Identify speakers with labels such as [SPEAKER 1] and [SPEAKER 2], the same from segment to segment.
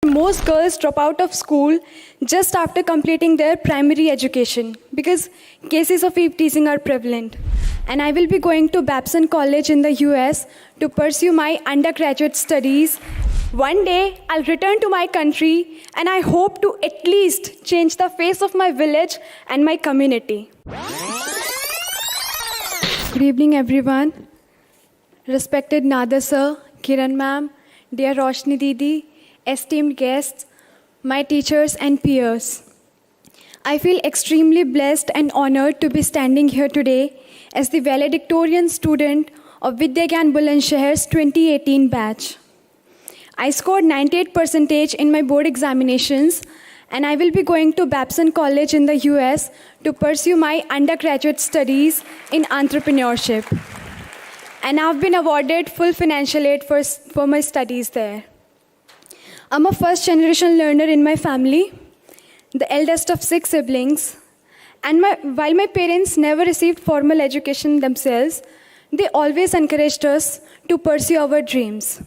[SPEAKER 1] Most girls drop out of school just after completing their primary education because cases of eve teasing are prevalent. And I will be going to Babson College in the US to pursue my undergraduate studies. One day, I'll return to my country and I hope to at least change the face of my village and my community. Good evening, everyone. Respected Nada sir, Kiran ma'am, dear Roshni Didi, esteemed guests, my teachers and peers. I feel extremely blessed and honored to be standing here today as the valedictorian student of Vidyagyan Bulandshahar's 2018 batch. I scored 98% in my board examinations, and I will be going to Babson College in the US to pursue my undergraduate studies in entrepreneurship. And I've been awarded full financial aid for my studies there. I'm a first-generation learner in my family, the eldest of 6 siblings, and while my parents never received formal education themselves, they always encouraged us to pursue our dreams.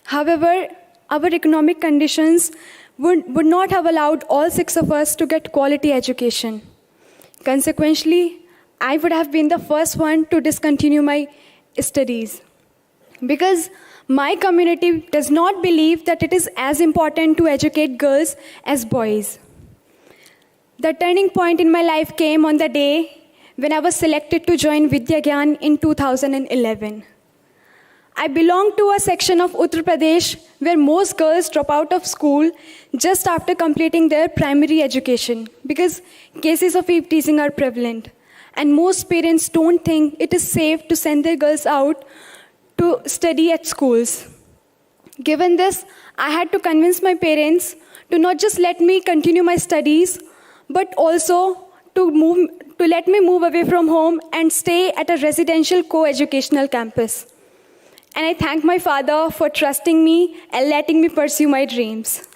[SPEAKER 1] However, our economic conditions would not have allowed all 6 of us to get quality education. Consequently, I would have been the first one to discontinue my studies because my community does not believe that it is as important to educate girls as boys. The turning point in my life came on the day when I was selected to join Vidyagyan in 2011. I belong to a section of Uttar Pradesh where most girls drop out of school just after completing their primary education because cases of eve teasing are prevalent. And most parents don't think it is safe to send their girls out to study at schools. Given this, I had to convince my parents to not just let me continue my studies, but also to let me move away from home and stay at a residential co-educational campus. And I thank my father for trusting me and letting me pursue my dreams.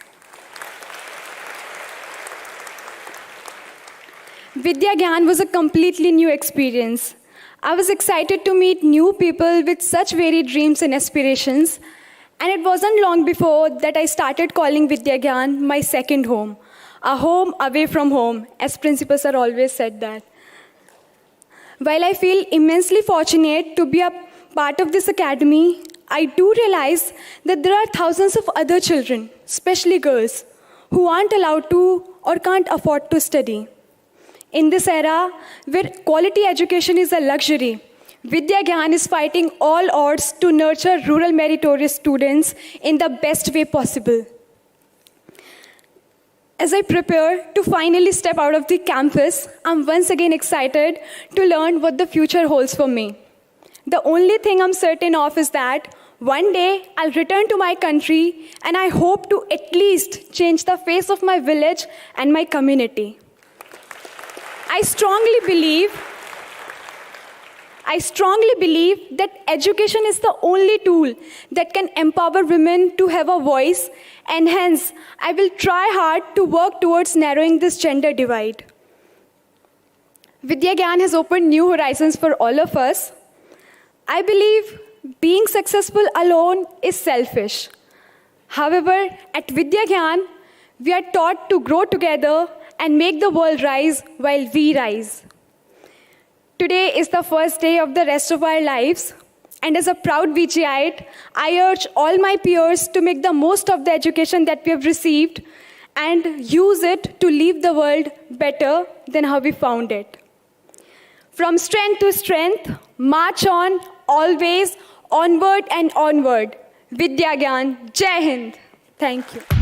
[SPEAKER 1] Vidyagyan was a completely new experience. I was excited to meet new people with such varied dreams and aspirations. And it wasn't long before that I started calling Vidyagyan my second home. A home away from home, as Principal Sir always said that. While I feel immensely fortunate to be a part of this academy, I do realize that there are thousands of other children, especially girls, who aren't allowed to or can't afford to study. In this era, where quality education is a luxury, Vidyagyan is fighting all odds to nurture rural meritorious students in the best way possible. As I prepare to finally step out of the campus, I'm once again excited to learn what the future holds for me. The only thing I'm certain of is that one day I'll return to my country and I hope to at least change the face of my village and my community. I strongly believe that education is the only tool that can empower women to have a voice, and hence I will try hard to work towards narrowing this gender divide. Vidyagyan has opened new horizons for all of us. I believe being successful alone is selfish. However, at Vidyagyan, we are taught to grow together and make the world rise while we rise. Today is the first day of the rest of our lives, and as a proud VGite, I urge all my peers to make the most of the education that we have received and use it to leave the world better than how we found it. From strength to strength, march on, always, onward and onward. Vidyagyan, Jai Hind. Thank you.